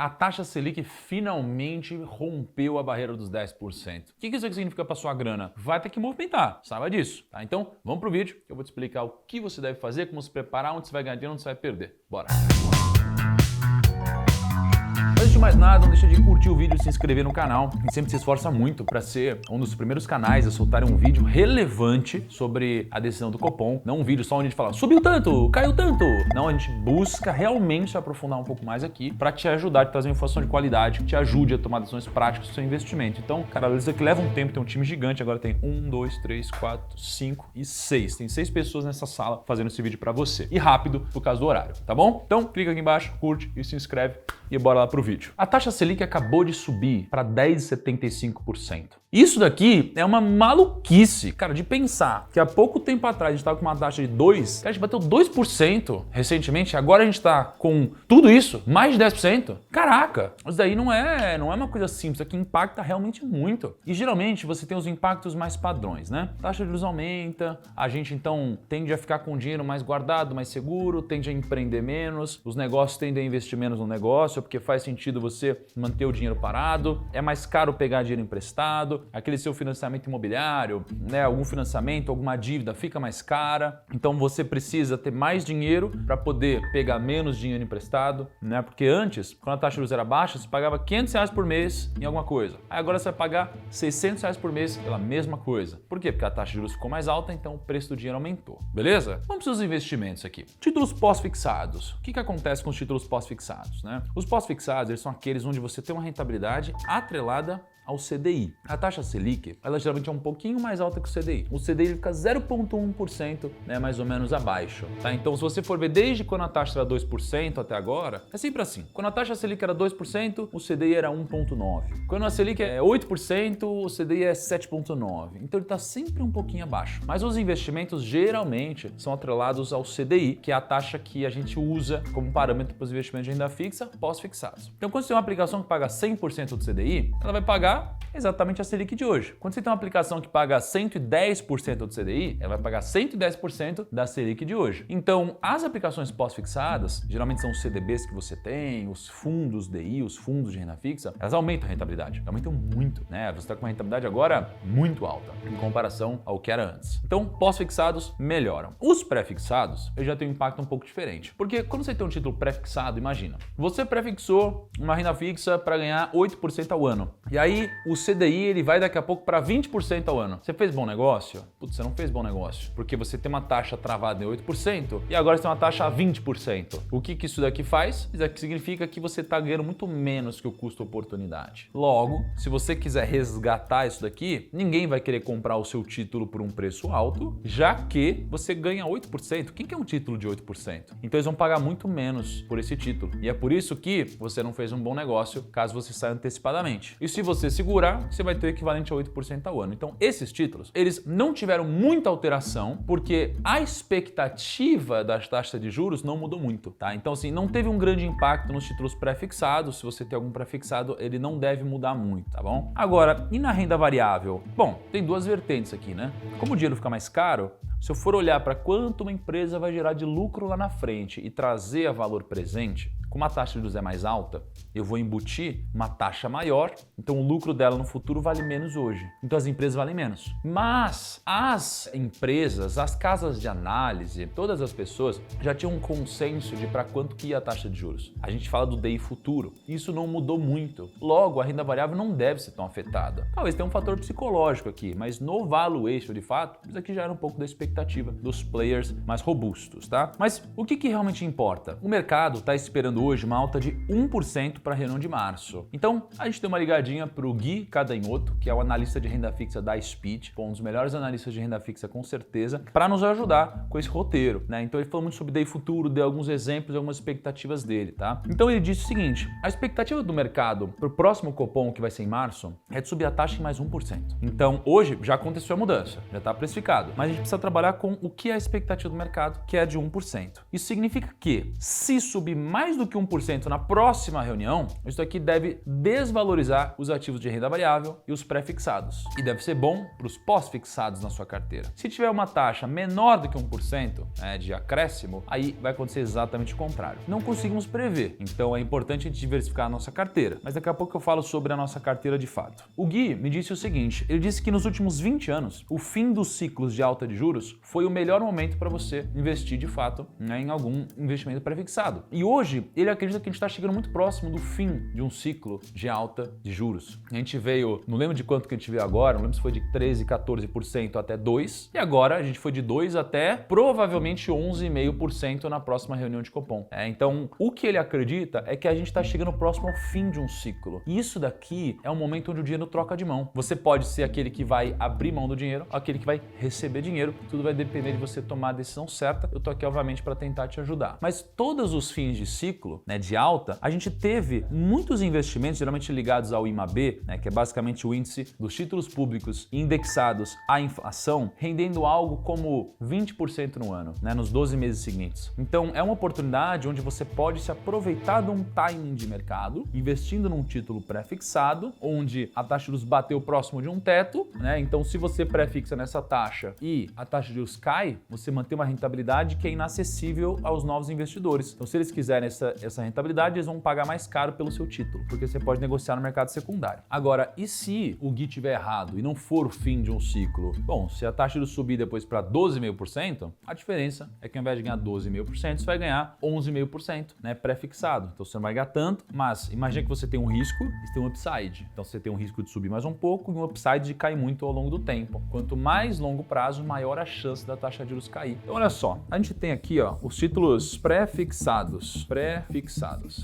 A taxa Selic finalmente rompeu a barreira dos 10%. O que isso aqui significa para sua grana? Vai ter que movimentar, saiba disso, tá? Então, vamos pro vídeo que eu vou te explicar o que você deve fazer, como se preparar, onde você vai ganhar dinheiro, onde você vai perder. Bora! Antes de mais nada, não deixa de curtir o vídeo e se inscrever no canal. A gente sempre se esforça muito para ser um dos primeiros canais a soltar um vídeo relevante sobre a decisão do Copom. Não um vídeo só onde a gente fala, subiu tanto, caiu tanto. Não, a gente busca realmente se aprofundar um pouco mais aqui para te ajudar a trazer uma informação de qualidade que te ajude a tomar decisões práticas do seu investimento. Então, cara, isso aqui leva um tempo, tem um time gigante. Agora tem 1, 2, 3, 4, 5 e 6. Tem 6 pessoas nessa sala fazendo esse vídeo para você. E rápido por causa do horário, tá bom? Então, clica aqui embaixo, curte e se inscreve e bora lá pro vídeo. A taxa Selic acabou de subir para 10,75%. Isso daqui é uma maluquice, cara, de pensar que há pouco tempo atrás a gente estava com uma taxa de 2%, a gente bateu 2% recentemente, agora a gente está com tudo isso, mais de 10%. Caraca, isso daí não é uma coisa simples, isso aqui impacta realmente muito. E geralmente você tem os impactos mais padrões, né? A taxa de juros aumenta, a gente então tende a ficar com o dinheiro mais guardado, mais seguro, tende a empreender menos, os negócios tendem a investir menos no negócio, porque faz sentido você manter o dinheiro parado, é mais caro pegar dinheiro emprestado, aquele seu financiamento imobiliário, né, algum financiamento, alguma dívida fica mais cara, então você precisa ter mais dinheiro para poder pegar menos dinheiro emprestado, né? Porque antes, quando a taxa de juros era baixa, você pagava R$500 por mês em alguma coisa. Aí agora você vai pagar R$600 por mês pela mesma coisa. Por quê? Porque a taxa de juros ficou mais alta, então o preço do dinheiro aumentou. Beleza? Vamos para os investimentos aqui. Títulos pós-fixados. O que acontece com os títulos pós-fixados, né? Os pós-fixados, eles são aqueles onde você tem uma rentabilidade atrelada ao CDI. A taxa Selic, ela geralmente é um pouquinho mais alta que o CDI. O CDI fica 0,1%, né, mais ou menos abaixo, tá? Então, se você for ver desde quando a taxa era 2% até agora, é sempre assim. Quando a taxa Selic era 2%, o CDI era 1,9%. Quando a Selic é 8%, o CDI é 7,9%. Então, ele está sempre um pouquinho abaixo. Mas os investimentos, geralmente, são atrelados ao CDI, que é a taxa que a gente usa como parâmetro para os investimentos de renda fixa pós-fixados. Então, quando você tem uma aplicação que paga 100% do CDI, ela vai pagar exatamente a Selic de hoje. Quando você tem uma aplicação que paga 110% do CDI, ela vai pagar 110% da Selic de hoje. Então, as aplicações pós-fixadas, geralmente são os CDBs que você tem, os fundos DI, os fundos de renda fixa, elas aumentam a rentabilidade, aumentam muito, né? Você está com uma rentabilidade agora muito alta em comparação ao que era antes. Então, pós-fixados melhoram. Os pré-fixados, eu já tenho um impacto um pouco diferente. Porque quando você tem um título pré-fixado, imagina, você pré-fixou uma renda fixa para ganhar 8% ao ano. E aí, o CDI ele vai daqui a pouco para 20% ao ano. Você fez bom negócio? Putz, você não fez bom negócio, porque você tem uma taxa travada em 8% e agora você tem uma taxa a 20%. O que isso daqui faz? Isso daqui significa que você está ganhando muito menos que o custo-oportunidade. Logo, se você quiser resgatar isso daqui, ninguém vai querer comprar o seu título por um preço alto, já que você ganha 8%. Quem quer um título de 8%? Então eles vão pagar muito menos por esse título. E é por isso que você não fez um bom negócio caso você saia antecipadamente. E se você segurar, você vai ter o equivalente a 8% ao ano. Então, esses títulos, eles não tiveram muita alteração porque a expectativa das taxas de juros não mudou muito, tá? Então, assim, não teve um grande impacto nos títulos pré-fixados. Se você tem algum pré-fixado, ele não deve mudar muito, tá bom? Agora, e na renda variável? Bom, tem duas vertentes aqui, né? Como o dinheiro fica mais caro, se eu for olhar para quanto uma empresa vai gerar de lucro lá na frente e trazer a valor presente, como a taxa de juros é mais alta, eu vou embutir uma taxa maior, então o lucro dela no futuro vale menos hoje. Então as empresas valem menos. Mas as empresas, as casas de análise, todas as pessoas já tinham um consenso de para quanto que ia a taxa de juros. A gente fala do DI futuro. Isso não mudou muito. Logo, a renda variável não deve ser tão afetada. Talvez tenha um fator psicológico aqui, mas no valuation de fato, isso aqui já era um pouco da expectativa dos players mais robustos, tá? Mas o que realmente importa? O mercado está esperando hoje uma alta de 1% para a reunião de março. Então, a gente tem uma ligadinha para o Gui Cadinhoto, que é o analista de renda fixa da Speed, um dos melhores analistas de renda fixa com certeza, para nos ajudar com esse roteiro, né? Então, ele falou muito sobre DI futuro, deu alguns exemplos e algumas expectativas dele, tá? Então, ele disse o seguinte, a expectativa do mercado para o próximo Copom, que vai ser em março, é de subir a taxa em mais 1%. Então, hoje já aconteceu a mudança, já está precificado, mas a gente precisa trabalhar com o que é a expectativa do mercado, que é de 1%. Isso significa que, se subir mais do que 1% na próxima reunião, isso aqui deve desvalorizar os ativos de renda variável e os pré-fixados. E deve ser bom para os pós-fixados na sua carteira. Se tiver uma taxa menor do que 1% de acréscimo, aí vai acontecer exatamente o contrário. Não conseguimos prever, então é importante a gente diversificar a nossa carteira. Mas daqui a pouco eu falo sobre a nossa carteira de fato. O Gui me disse o seguinte, ele disse que nos últimos 20 anos, o fim dos ciclos de alta de juros foi o melhor momento para você investir de fato em algum investimento pré-fixado. E hoje ele acredita que a gente está chegando muito próximo do fim de um ciclo de alta de juros. A gente veio, não lembro de quanto que a gente veio agora, não lembro se foi de 13, 14% até 2%, e agora a gente foi de 2% até provavelmente 11,5% na próxima reunião de Copom. Então, o que ele acredita é que a gente está chegando próximo ao fim de um ciclo. E isso daqui é um momento onde o dinheiro troca de mão. Você pode ser aquele que vai abrir mão do dinheiro, aquele que vai receber dinheiro. Tudo vai depender de você tomar a decisão certa. Eu tô aqui, obviamente, para tentar te ajudar. Mas todos os fins de ciclo, de alta, a gente teve muitos investimentos, geralmente ligados ao IMAB, que é basicamente o índice dos títulos públicos indexados à inflação, rendendo algo como 20% no ano, nos 12 meses seguintes. Então, é uma oportunidade onde você pode se aproveitar de um timing de mercado, investindo num título pré-fixado, onde a taxa de juros bateu próximo de um teto, Então, se você pré-fixa nessa taxa e a taxa de juros cai, você mantém uma rentabilidade que é inacessível aos novos investidores. Então, se eles quiserem essa rentabilidade, eles vão pagar mais caro pelo seu título, porque você pode negociar no mercado secundário. Agora, e se o Gui estiver errado e não for o fim de um ciclo? Bom, se a taxa de juros subir depois para 12,5%, a diferença é que ao invés de ganhar 12,5%, você vai ganhar 11,5%, pré-fixado. Então você não vai ganhar tanto, mas imagina que você tem um risco e tem um upside. Então você tem um risco de subir mais um pouco e um upside de cair muito ao longo do tempo. Quanto mais longo prazo, maior a chance da taxa de juros cair. Então olha só, a gente tem aqui os títulos pré-fixados.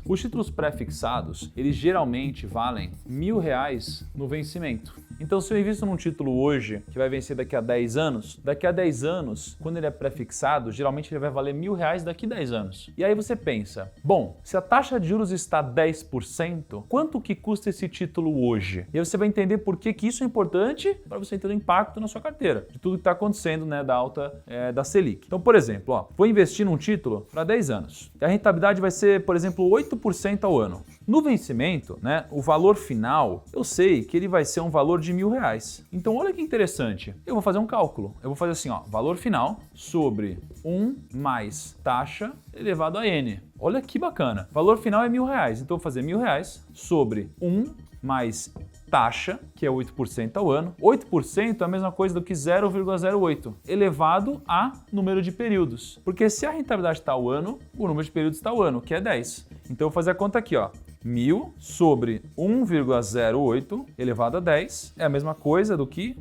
Os títulos pré-fixados, eles geralmente valem R$1.000 no vencimento. Então, se eu invisto num título hoje, que vai vencer daqui a 10 anos, quando ele é pré-fixado, geralmente ele vai valer R$1.000 daqui a 10 anos. E aí você pensa, bom, se a taxa de juros está 10%, quanto que custa esse título hoje? E aí você vai entender por que isso é importante para você entender o impacto na sua carteira, de tudo que está acontecendo, da alta da Selic. Então, por exemplo, vou investir num título para 10 anos. E a rentabilidade vai ser, por exemplo, 8% ao ano. No vencimento, o valor final, eu sei que ele vai ser um valor de R$1.000. Então, olha que interessante. Eu vou fazer um cálculo. Eu vou fazer assim, valor final sobre 1 mais taxa elevado a N. Olha que bacana. Valor final é R$1.000. Então, eu vou fazer R$1.000 sobre 1 mais taxa, que é 8% ao ano. 8% é a mesma coisa do que 0,08, elevado a número de períodos. Porque se a rentabilidade está ao ano, o número de períodos está ao ano, que é 10. Então, eu vou fazer a conta aqui, 1.000 sobre 1,08 elevado a 10 é a mesma coisa do que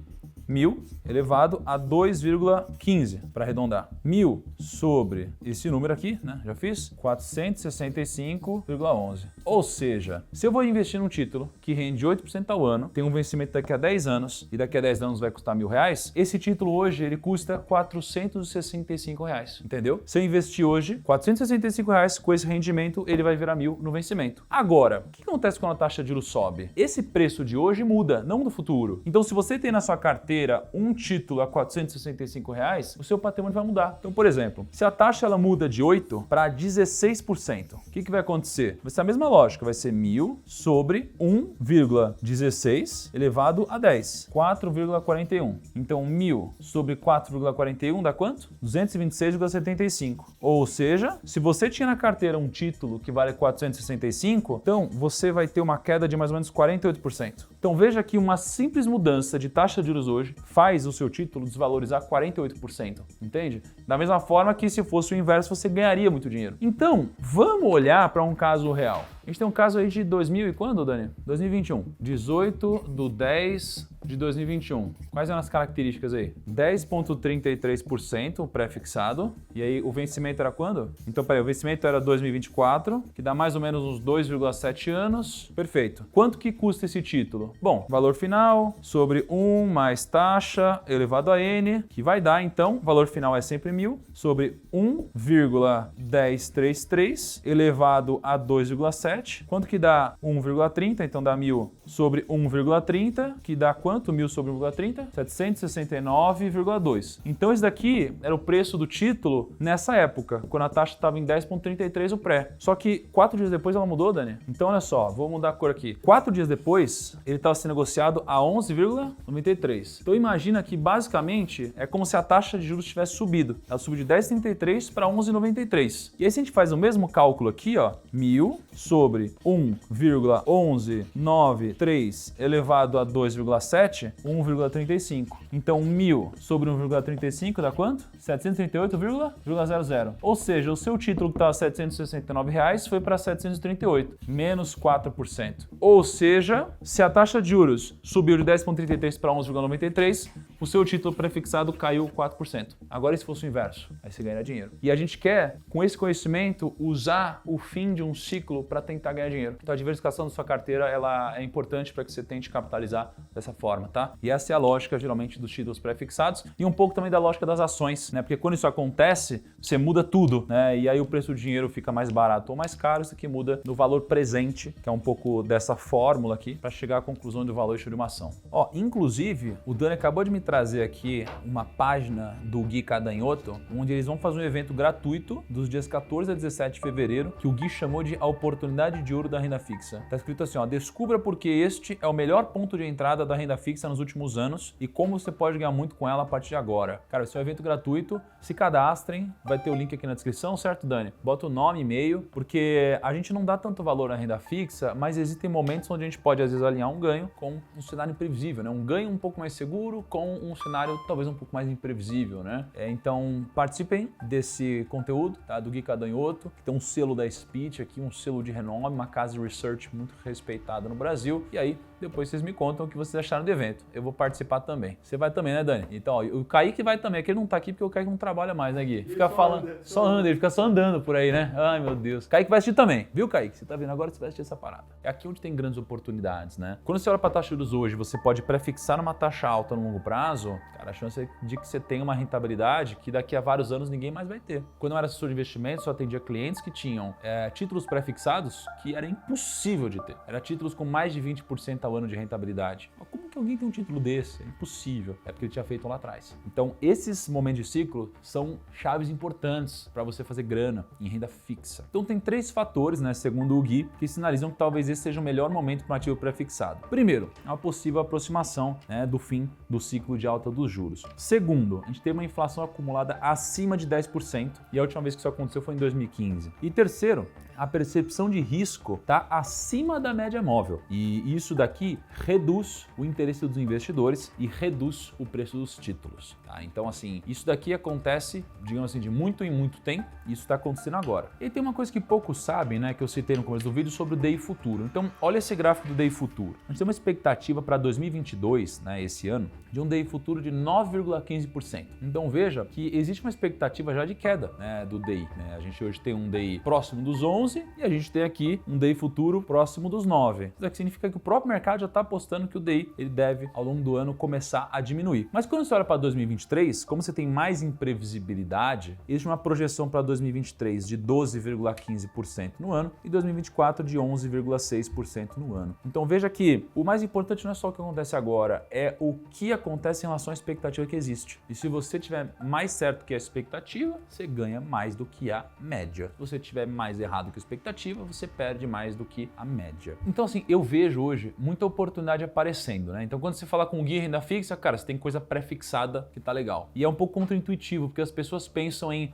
1.000 elevado a 2,15, para arredondar. 1.000 sobre esse número aqui, já fiz? 465,11. Ou seja, se eu vou investir num título que rende 8% ao ano, tem um vencimento daqui a 10 anos, e daqui a 10 anos vai custar R$1.000, esse título hoje ele custa R$465, entendeu? Se eu investir hoje R$465 com esse rendimento, ele vai virar 1.000 no vencimento. Agora, o que acontece quando a taxa de juros sobe? Esse preço de hoje muda, não do futuro. Então, se você tem na sua carteira um título a R$465, o seu patrimônio vai mudar. Então, por exemplo, se a taxa ela muda de 8% para 16%, o que vai acontecer? Vai ser a mesma lógica, vai ser 1.000 sobre 1,16 elevado a 10, 4,41. Então, 1.000 sobre 4,41 dá quanto? 226,75. Ou seja, se você tinha na carteira um título que vale 465, então você vai ter uma queda de mais ou menos 48%. Então, veja que uma simples mudança de taxa de juros hoje faz o seu título desvalorizar 48%, entende? Da mesma forma que se fosse o inverso, você ganharia muito dinheiro. Então, vamos olhar para um caso real. A gente tem um caso aí de 2000 e quando, Dani? 2021. 18/10 de 2021. Quais eram as características aí? 10,33% pré-fixado. E aí o vencimento era quando? Então, peraí, o vencimento era 2024, que dá mais ou menos uns 2,7 anos. Perfeito. Quanto que custa esse título? Bom, valor final sobre 1 mais taxa elevado a N, que vai dar, então, valor final é sempre 1.000, sobre 1,1033 elevado a 2,7, 1,7. Quanto que dá 1,30? Então dá 1.000 sobre 1,30, que dá quanto 1.000 sobre 1,30? 769,2. Então esse daqui era o preço do título nessa época, quando a taxa estava em 10,33 o pré. Só que 4 dias depois ela mudou, Dani? Então olha só, vou mudar a cor aqui. 4 dias depois, ele estava sendo negociado a 11,93. Então imagina que basicamente é como se a taxa de juros tivesse subido. Ela subiu de 10,33 para 11,93. E aí se a gente faz o mesmo cálculo aqui, ó, 1.000 sobre 1,1193 elevado a 2,7, 1,35. Então 1.000 sobre 1,35 dá quanto? 738,00. Ou seja, o seu título que estava R$ 769 foi para 738, menos 4%. Ou seja, se a taxa de juros subiu de 10,33 para 11,93, o seu título prefixado caiu 4%. Agora, e se fosse o inverso? Aí você ganha dinheiro. E a gente quer, com esse conhecimento, usar o fim de um ciclo para tentar ganhar dinheiro. Então a diversificação da sua carteira ela é importante para que você tente capitalizar dessa forma, tá? E essa é a lógica, geralmente, dos títulos prefixados e um pouco também da lógica das ações, né? Porque quando isso acontece, você muda tudo, né? E aí o preço do dinheiro fica mais barato ou mais caro, isso aqui muda no valor presente, que é um pouco dessa fórmula aqui, para chegar à conclusão do valor de uma ação. Ó, inclusive, o Dani acabou de me trazer aqui uma página do Gui Cadanhoto, onde eles vão fazer um evento gratuito dos dias 14 a 17 de fevereiro, que o Gui chamou de a oportunidade de ouro da renda fixa. Tá escrito assim, ó, descubra porque este é o melhor ponto de entrada da renda fixa nos últimos anos e como você pode ganhar muito com ela a partir de agora. Cara, esse é um evento gratuito, se cadastrem, vai ter o link aqui na descrição, certo, Dani? Bota o nome, e-mail, porque a gente não dá tanto valor na renda fixa, mas existem momentos onde a gente pode, às vezes, alinhar um ganho com um cenário imprevisível, né? Um ganho um pouco mais seguro com um cenário talvez um pouco mais imprevisível, né? Então, participem desse conteúdo, tá? Do Gui Cadanhoto, que tem um selo da Speech aqui, um selo de renome, uma casa de research muito respeitada no Brasil. E aí, depois vocês me contam o que vocês acharam do evento. Eu vou participar também. Você vai também, né, Dani? Então, ó, o Kaique vai também. Aqui ele não tá aqui porque o Kaique não trabalha mais, né, Gui? Fica falando, só anda, ele fica só andando por aí, né? Ai, meu Deus. Kaique vai assistir também, viu, Kaique? Você tá vendo agora, você vai assistir essa parada. É aqui onde tem grandes oportunidades, né? Quando você olha pra taxa de juros hoje, você pode prefixar numa taxa alta no longo prazo, cara, a chance de que você tenha uma rentabilidade que daqui a vários anos ninguém mais vai ter. Quando eu era assessor de investimentos, eu atendia clientes que tinham títulos prefixados que era impossível de ter. Era títulos com mais de 20% ao ano de rentabilidade. Mas como que alguém tem um título desse? É impossível. É porque ele tinha feito lá atrás. Então, esses momentos de ciclo são chaves importantes para você fazer grana em renda fixa. Então, tem 3 fatores, né, segundo o Gui, que sinalizam que talvez esse seja o melhor momento para um ativo prefixado. Primeiro, a possível aproximação, né, do fim do ciclo de alta dos juros. Segundo, a gente tem uma inflação acumulada acima de 10% e a última vez que isso aconteceu foi em 2015. E terceiro, a percepção de risco está acima da média móvel e isso daqui reduz o interesse dos investidores e reduz o preço dos títulos. Tá? Então, assim, isso daqui acontece, digamos assim, de muito em muito tempo e isso está acontecendo agora. E tem uma coisa que poucos sabem, né, que eu citei no começo do vídeo sobre o DI futuro. Então, olha esse gráfico do DI futuro. A gente tem uma expectativa para 2022, né, esse ano, de um DI futuro de 9,15%. Então, veja que existe uma expectativa já de queda, né, do DI. Né? A gente hoje tem um DI próximo dos 11 e a gente tem aqui um DI futuro próximo dos 9. Isso aqui significa que o próprio mercado já está apostando que o DI ele deve, ao longo do ano, começar a diminuir. Mas quando você olha para 2023, como você tem mais imprevisibilidade, existe uma projeção para 2023 de 12,15% no ano e 2024 de 11,6% no ano. Então veja que o mais importante não é só o que acontece agora, é o que acontece em relação à expectativa que existe. E se você tiver mais certo que a expectativa, você ganha mais do que a média. Se você tiver mais errado que a expectativa, você perde mais do que a média. Então, assim, eu vejo hoje muita oportunidade aparecendo, né? Então, quando você fala com o Gui renda fixa, cara, você tem coisa pré-fixada que tá legal. E é um pouco contra-intuitivo, porque as pessoas pensam em,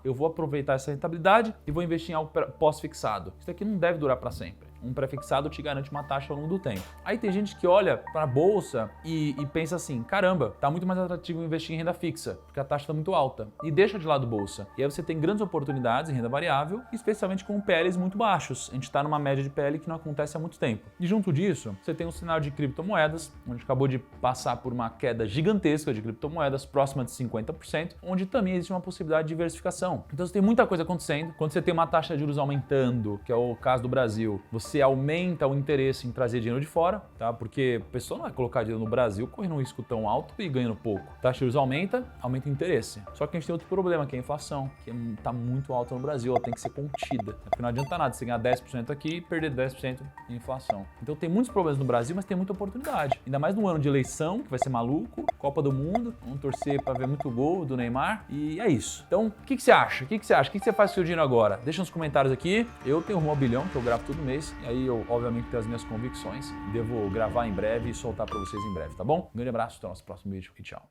eu vou aproveitar essa rentabilidade e vou investir em algo pós-fixado. Isso daqui não deve durar para sempre. Um prefixado te garante uma taxa ao longo do tempo. Aí tem gente que olha para a bolsa e pensa assim, caramba, tá muito mais atrativo investir em renda fixa, porque a taxa está muito alta, e deixa de lado bolsa. E aí você tem grandes oportunidades em renda variável, especialmente com PLs muito baixos. A gente está numa média de PL que não acontece há muito tempo. E junto disso, você tem um cenário de criptomoedas, onde a gente acabou de passar por uma queda gigantesca de criptomoedas, próxima de 50%, onde também existe uma possibilidade de diversificação. Então você tem muita coisa acontecendo. Quando você tem uma taxa de juros aumentando, que é o caso do Brasil, você você aumenta o interesse em trazer dinheiro de fora, tá? Porque a pessoa não vai colocar dinheiro no Brasil correndo um risco tão alto e ganhando pouco. A taxa de juros aumenta o interesse. Só que a gente tem outro problema, que é a inflação, que está muito alta no Brasil, ela tem que ser contida. Porque não adianta nada você ganhar 10% aqui e perder 10% em inflação. Então tem muitos problemas no Brasil, mas tem muita oportunidade. Ainda mais no ano de eleição, que vai ser maluco, Copa do Mundo, vamos torcer para ver muito gol do Neymar, e é isso. Então, o que você acha? O que você acha? O que você faz com o seu dinheiro agora? Deixa nos comentários aqui. Eu tenho rumo ao bilhão, que eu gravo todo mês, e aí eu, obviamente, tenho as minhas convicções. Devo gravar em breve e soltar para vocês em breve, tá bom? Um grande abraço, até o nosso próximo vídeo e tchau.